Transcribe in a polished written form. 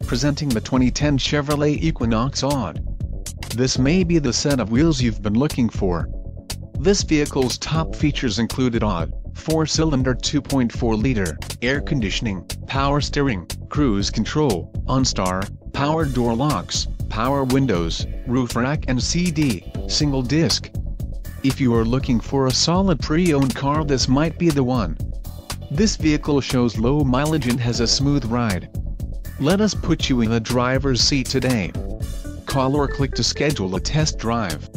Presenting the 2010 Chevrolet Equinox Odd. This may be the set of wheels you've been looking for. This vehicle's top features included Odd, 4-cylinder 2.4-liter, air conditioning, power steering, cruise control, OnStar, power door locks, power windows, roof rack and CD, single disc. If you are looking for a solid pre-owned car, this might be the one. This vehicle shows low mileage and has a smooth ride. Let us put you in the driver's seat today. Call or click to schedule a test drive.